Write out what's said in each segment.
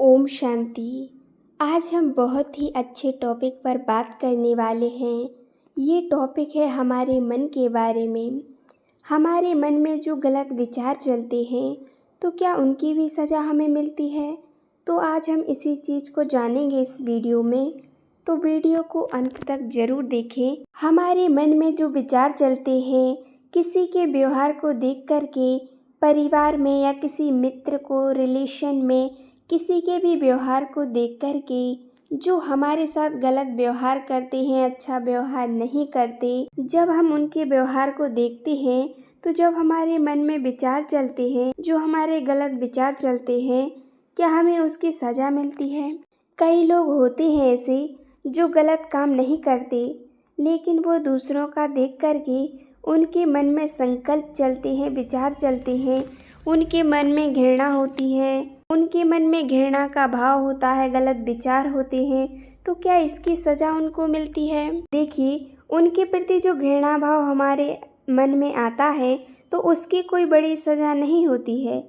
ओम शांति। आज हम बहुत ही अच्छे टॉपिक पर बात करने वाले हैं। ये टॉपिक है हमारे मन के बारे में। हमारे मन में जो गलत विचार चलते हैं तो क्या उनकी भी सज़ा हमें मिलती है? तो आज हम इसी चीज़ को जानेंगे इस वीडियो में। तो वीडियो को अंत तक ज़रूर देखें। हमारे मन में जो विचार चलते हैं किसी के व्यवहार को देख कर के, परिवार में या किसी मित्र को, रिलेशन में किसी के भी व्यवहार को देख कर के जो हमारे साथ गलत व्यवहार करते हैं, अच्छा व्यवहार नहीं करते, जब हम उनके व्यवहार को देखते हैं तो जब हमारे मन में विचार चलते हैं, जो हमारे गलत विचार चलते हैं, क्या हमें उसकी सज़ा मिलती है? कई लोग होते हैं ऐसे जो गलत काम नहीं करते, लेकिन वो दूसरों का देख कर के उनके मन में संकल्प चलते हैं, विचार चलते हैं, उनके मन में घृणा होती है, उनके मन में घृणा का भाव होता है, गलत विचार होते हैं, तो क्या इसकी सज़ा उनको मिलती है? देखिए, उनके प्रति जो घृणा भाव हमारे मन में आता है तो उसकी कोई बड़ी सज़ा नहीं होती है,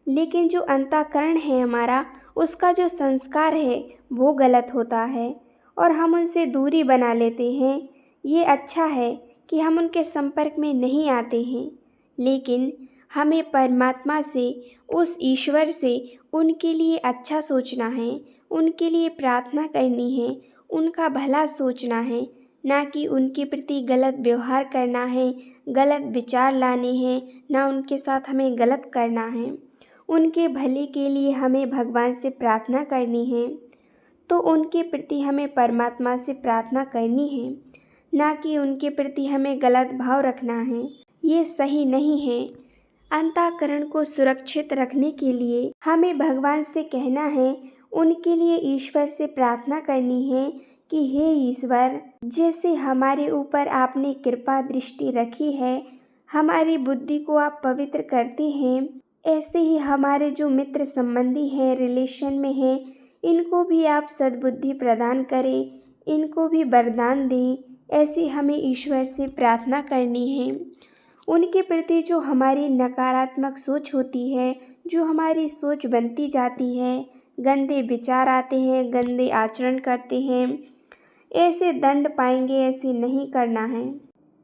लेकिन जो अंतःकरण है हमारा, उसका जो संस्कार है वो गलत होता है और हम उनसे दूरी बना लेते हैं। ये अच्छा है कि हम उनके संपर्क में नहीं आते हैं, लेकिन हमें परमात्मा से, उस ईश्वर से उनके लिए अच्छा सोचना है, उनके लिए प्रार्थना करनी है, उनका भला सोचना है, ना कि उनके प्रति गलत व्यवहार करना है, गलत विचार लाने हैं, ना उनके साथ हमें गलत करना है। उनके भले के लिए हमें भगवान से प्रार्थना करनी है, तो उनके प्रति हमें परमात्मा से प्रार्थना करनी है, ना कि उनके प्रति हमें गलत भाव रखना है। ये सही नहीं है। अंतःकरण को सुरक्षित रखने के लिए हमें भगवान से कहना है, उनके लिए ईश्वर से प्रार्थना करनी है कि हे ईश्वर, जैसे हमारे ऊपर आपने कृपा दृष्टि रखी है, हमारी बुद्धि को आप पवित्र करते हैं, ऐसे ही हमारे जो मित्र संबंधी हैं, रिलेशन में हैं, इनको भी आप सद्बुद्धि प्रदान करें, इनको भी वरदान दें। ऐसी हमें ईश्वर से प्रार्थना करनी है। उनके प्रति जो हमारी नकारात्मक सोच होती है, जो हमारी सोच बनती जाती है, गंदे विचार आते हैं, गंदे आचरण करते हैं, ऐसे दंड पाएंगे, ऐसे नहीं करना है।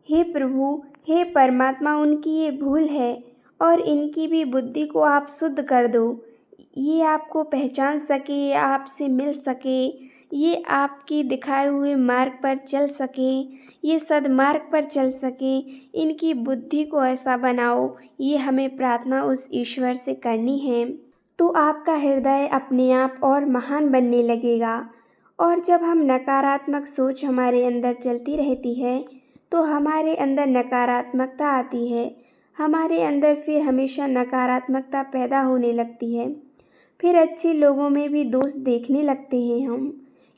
हे प्रभु, हे परमात्मा, उनकी ये भूल है और इनकी भी बुद्धि को आप शुद्ध कर दो। ये आपको पहचान सके, ये आपसे मिल सके, ये आपके दिखाए हुए मार्ग पर चल सकें, ये सद्मार्ग पर चल सकें, इनकी बुद्धि को ऐसा बनाओ। ये हमें प्रार्थना उस ईश्वर से करनी है, तो आपका हृदय अपने आप और महान बनने लगेगा। और जब हम नकारात्मक सोच हमारे अंदर चलती रहती है तो हमारे अंदर नकारात्मकता आती है, हमारे अंदर फिर हमेशा नकारात्मकता पैदा होने लगती है। फिर अच्छे लोगों में भी दोष देखने लगते हैं हम,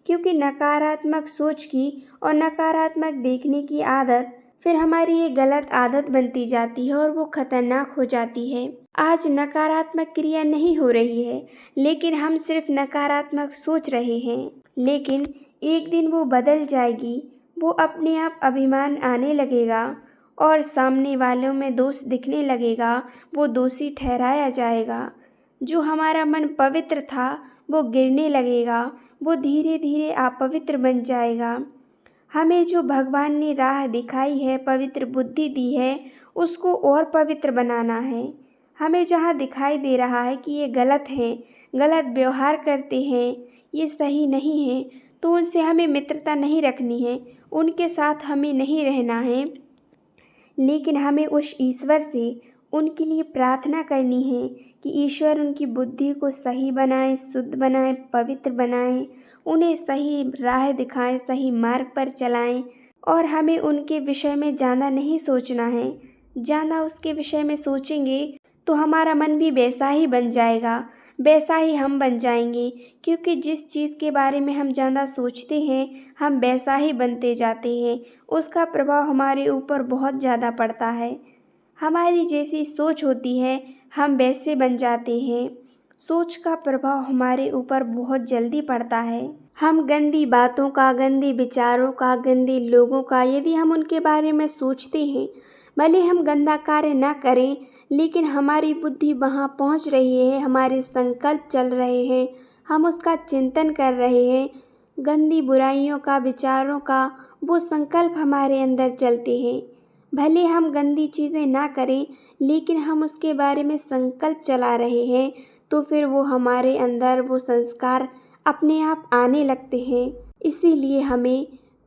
क्योंकि नकारात्मक सोच की और नकारात्मक देखने की आदत फिर हमारी ये गलत आदत बनती जाती है और वो खतरनाक हो जाती है। आज नकारात्मक क्रिया नहीं हो रही है, लेकिन हम सिर्फ नकारात्मक सोच रहे हैं, लेकिन एक दिन वो बदल जाएगी। वो अपने आप अभिमान आने लगेगा और सामने वालों में दोष दिखने लगेगा, वो दोषी ठहराया जाएगा। जो हमारा मन पवित्र था वो गिरने लगेगा, वो धीरे धीरे अपवित्र बन जाएगा। हमें जो भगवान ने राह दिखाई है, पवित्र बुद्धि दी है, उसको और पवित्र बनाना है। हमें जहाँ दिखाई दे रहा है कि ये गलत हैं, गलत व्यवहार करते हैं, ये सही नहीं है, तो उनसे हमें मित्रता नहीं रखनी है, उनके साथ हमें नहीं रहना है, लेकिन हमें उस ईश्वर से उनके लिए प्रार्थना करनी है कि ईश्वर उनकी बुद्धि को सही बनाए, शुद्ध बनाए, पवित्र बनाए, उन्हें सही राह दिखाएं, सही मार्ग पर चलाएं। और हमें उनके विषय में ज़्यादा नहीं सोचना है। ज़्यादा उसके विषय में सोचेंगे तो हमारा मन भी वैसा ही बन जाएगा, वैसा ही हम बन जाएंगे, क्योंकि जिस चीज़ के बारे में हम ज़्यादा सोचते हैं हम वैसा ही बनते जाते हैं। उसका प्रभाव हमारे ऊपर बहुत ज़्यादा पड़ता है। हमारी जैसी सोच होती है हम वैसे बन जाते हैं। सोच का प्रभाव हमारे ऊपर बहुत जल्दी पड़ता है। हम गंदी बातों का, गंदे विचारों का, गंदे लोगों का यदि हम उनके बारे में सोचते हैं, भले हम गंदा कार्य ना करें, लेकिन हमारी बुद्धि वहाँ पहुँच रही है, हमारे संकल्प चल रहे हैं, हम उसका चिंतन कर रहे हैं, गंदी बुराइयों का, विचारों का वो संकल्प हमारे अंदर चलते हैं। भले हम गंदी चीज़ें ना करें, लेकिन हम उसके बारे में संकल्प चला रहे हैं, तो फिर वो हमारे अंदर वो संस्कार अपने आप आने लगते हैं। इसीलिए हमें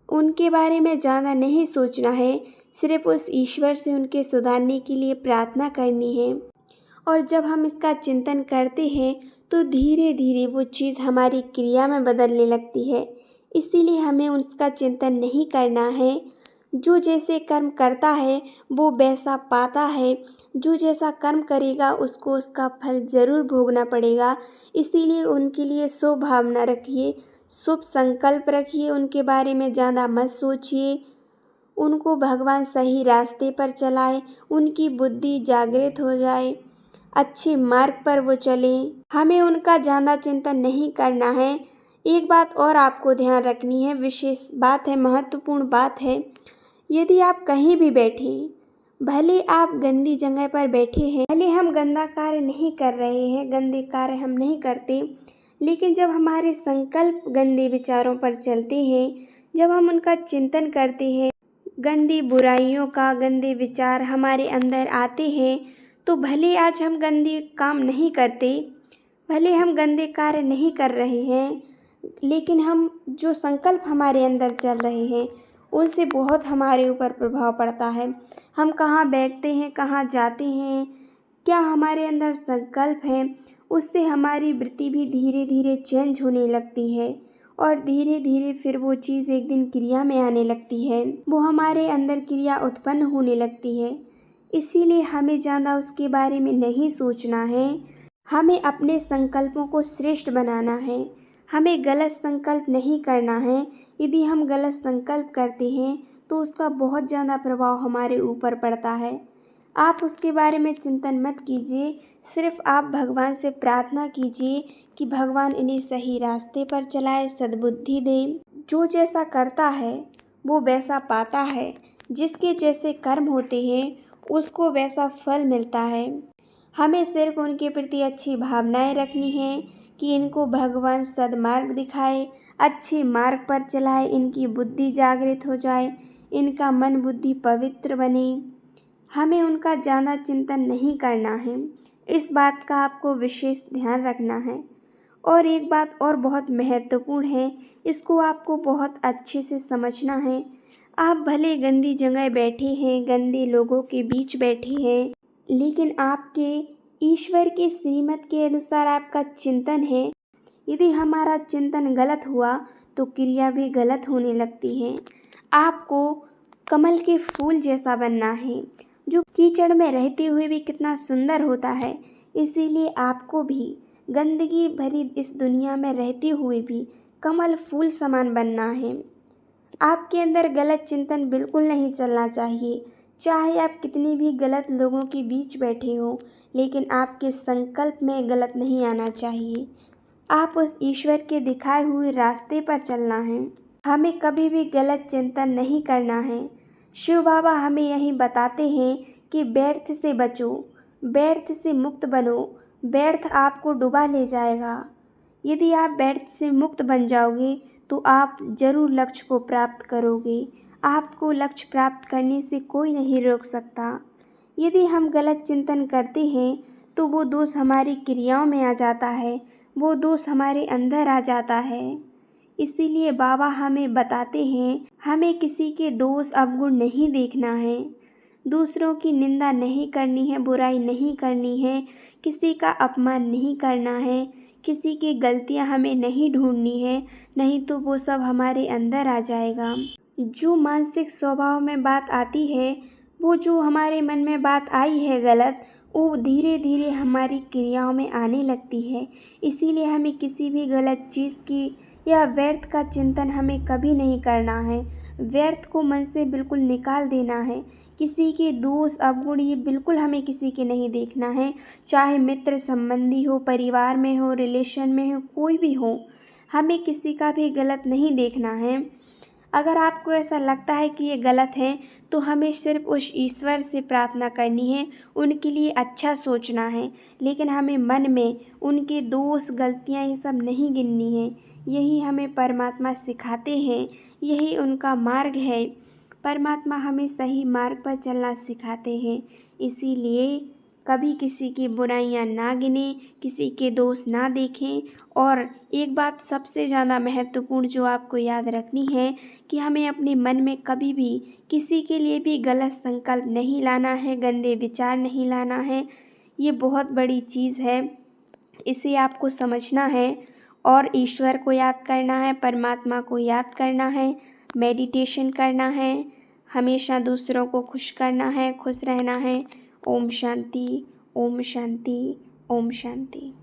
उनके बारे में ज़्यादा नहीं सोचना है, सिर्फ उस ईश्वर से उनके सुधारने के लिए प्रार्थना करनी है। और जब हम इसका चिंतन करते हैं तो धीरे धीरे वो चीज़ हमारी क्रिया में बदलने लगती है। इसीलिए हमें उसका चिंतन नहीं करना है। जो जैसे कर्म करता है वो वैसा पाता है। जो जैसा कर्म करेगा उसको उसका फल ज़रूर भोगना पड़ेगा। इसीलिए उनके लिए शुभ भावना रखिए, शुभ संकल्प रखिए, उनके बारे में ज़्यादा मत सोचिए। उनको भगवान सही रास्ते पर चलाए, उनकी बुद्धि जागृत हो जाए, अच्छे मार्ग पर वो चलें। हमें उनका ज़्यादा चिंतन नहीं करना है। एक बात और आपको ध्यान रखनी है, विशेष बात है, महत्वपूर्ण बात है। यदि आप कहीं भी बैठें, भले आप गंदी जगह पर बैठे हैं, भले हम गंदा कार्य नहीं कर रहे हैं, गंदे कार्य हम नहीं करते, लेकिन जब हमारे संकल्प गंदे विचारों पर चलते हैं, जब हम उनका चिंतन करते हैं, गंदी बुराइयों का, गंदे विचार हमारे अंदर आते हैं, तो भले आज हम गंदे काम नहीं करते, भले हम गंदे कार्य नहीं कर रहे हैं, लेकिन हम जो संकल्प हमारे अंदर चल रहे हैं उनसे बहुत हमारे ऊपर प्रभाव पड़ता है। हम कहाँ बैठते हैं, कहाँ जाते हैं, क्या हमारे अंदर संकल्प है, उससे हमारी वृत्ति भी धीरे धीरे चेंज होने लगती है और धीरे धीरे फिर वो चीज़ एक दिन क्रिया में आने लगती है, वो हमारे अंदर क्रिया उत्पन्न होने लगती है। इसीलिए हमें ज़्यादा उसके बारे में नहीं सोचना है। हमें अपने संकल्पों को श्रेष्ठ बनाना है। हमें गलत संकल्प नहीं करना है। यदि हम गलत संकल्प करते हैं तो उसका बहुत ज़्यादा प्रभाव हमारे ऊपर पड़ता है। आप उसके बारे में चिंतन मत कीजिए, सिर्फ आप भगवान से प्रार्थना कीजिए कि भगवान इन्हें सही रास्ते पर चलाए, सद्बुद्धि दे। जो जैसा करता है वो वैसा पाता है। जिसके जैसे कर्म होते हैं उसको वैसा फल मिलता है। हमें सिर्फ उनके प्रति अच्छी भावनाएं रखनी है कि इनको भगवान सद्मार्ग दिखाए, अच्छे मार्ग पर चलाए, इनकी बुद्धि जागृत हो जाए, इनका मन बुद्धि पवित्र बने। हमें उनका ज़्यादा चिंतन नहीं करना है। इस बात का आपको विशेष ध्यान रखना है। और एक बात और बहुत महत्वपूर्ण है, इसको आपको बहुत अच्छे से समझना है। आप भले गंदी जगह बैठे हैं, गंदे लोगों के बीच बैठे हैं, लेकिन आपके ईश्वर के श्रीमत के अनुसार आपका चिंतन है। यदि हमारा चिंतन गलत हुआ तो क्रिया भी गलत होने लगती है। आपको कमल के फूल जैसा बनना है, जो कीचड़ में रहते हुए भी कितना सुंदर होता है। इसीलिए आपको भी गंदगी भरी इस दुनिया में रहते हुए भी कमल फूल समान बनना है। आपके अंदर गलत चिंतन बिल्कुल नहीं चलना चाहिए। चाहे आप कितनी भी गलत लोगों के बीच बैठे हो, लेकिन आपके संकल्प में गलत नहीं आना चाहिए। आप उस ईश्वर के दिखाए हुए रास्ते पर चलना है। हमें कभी भी गलत चिंतन नहीं करना है। शिव बाबा हमें यही बताते हैं कि व्यर्थ से बचो, व्यर्थ से मुक्त बनो, व्यर्थ आपको डुबा ले जाएगा। यदि आप व्यर्थ से मुक्त बन जाओगे तो आप जरूर लक्ष्य को प्राप्त करोगे। आपको लक्ष्य प्राप्त करने से कोई नहीं रोक सकता। यदि हम गलत चिंतन करते हैं तो वो दोष हमारी क्रियाओं में आ जाता है, वो दोष हमारे अंदर आ जाता है। इसीलिए बाबा हमें बताते हैं, हमें किसी के दोष अवगुण नहीं देखना है, दूसरों की निंदा नहीं करनी है, बुराई नहीं करनी है, किसी का अपमान नहीं करना है, किसी की गलतियां हमें नहीं ढूंढनी है, नहीं तो वो सब हमारे अंदर आ जाएगा। जो मानसिक स्वभाव में बात आती है, वो जो हमारे मन में बात आई है गलत, वो धीरे धीरे हमारी क्रियाओं में आने लगती है। इसीलिए हमें किसी भी गलत चीज़ की या व्यर्थ का चिंतन हमें कभी नहीं करना है। व्यर्थ को मन से बिल्कुल निकाल देना है। किसी के दोष अवगुण ये बिल्कुल हमें किसी के नहीं देखना है। चाहे मित्र संबंधी हो, परिवार में हो, रिलेशन में हो, कोई भी हो, हमें किसी का भी गलत नहीं देखना है। अगर आपको ऐसा लगता है कि ये गलत है तो हमें सिर्फ उस ईश्वर से प्रार्थना करनी है, उनके लिए अच्छा सोचना है, लेकिन हमें मन में उनके दोष गलतियाँ ये सब नहीं गिननी है। यही हमें परमात्मा सिखाते हैं, यही उनका मार्ग है। परमात्मा हमें सही मार्ग पर चलना सिखाते हैं। इसीलिए कभी किसी की बुराइयां ना गिनें, किसी के दोष ना देखें। और एक बात सबसे ज़्यादा महत्वपूर्ण जो आपको याद रखनी है कि हमें अपने मन में कभी भी किसी के लिए भी गलत संकल्प नहीं लाना है, गंदे विचार नहीं लाना है। ये बहुत बड़ी चीज़ है, इसे आपको समझना है और ईश्वर को याद करना है, परमात्मा को याद करना है, मेडिटेशन करना है, हमेशा दूसरों को खुश करना है, खुश रहना है। ओम शांति, ओम शांति, ओम शांति।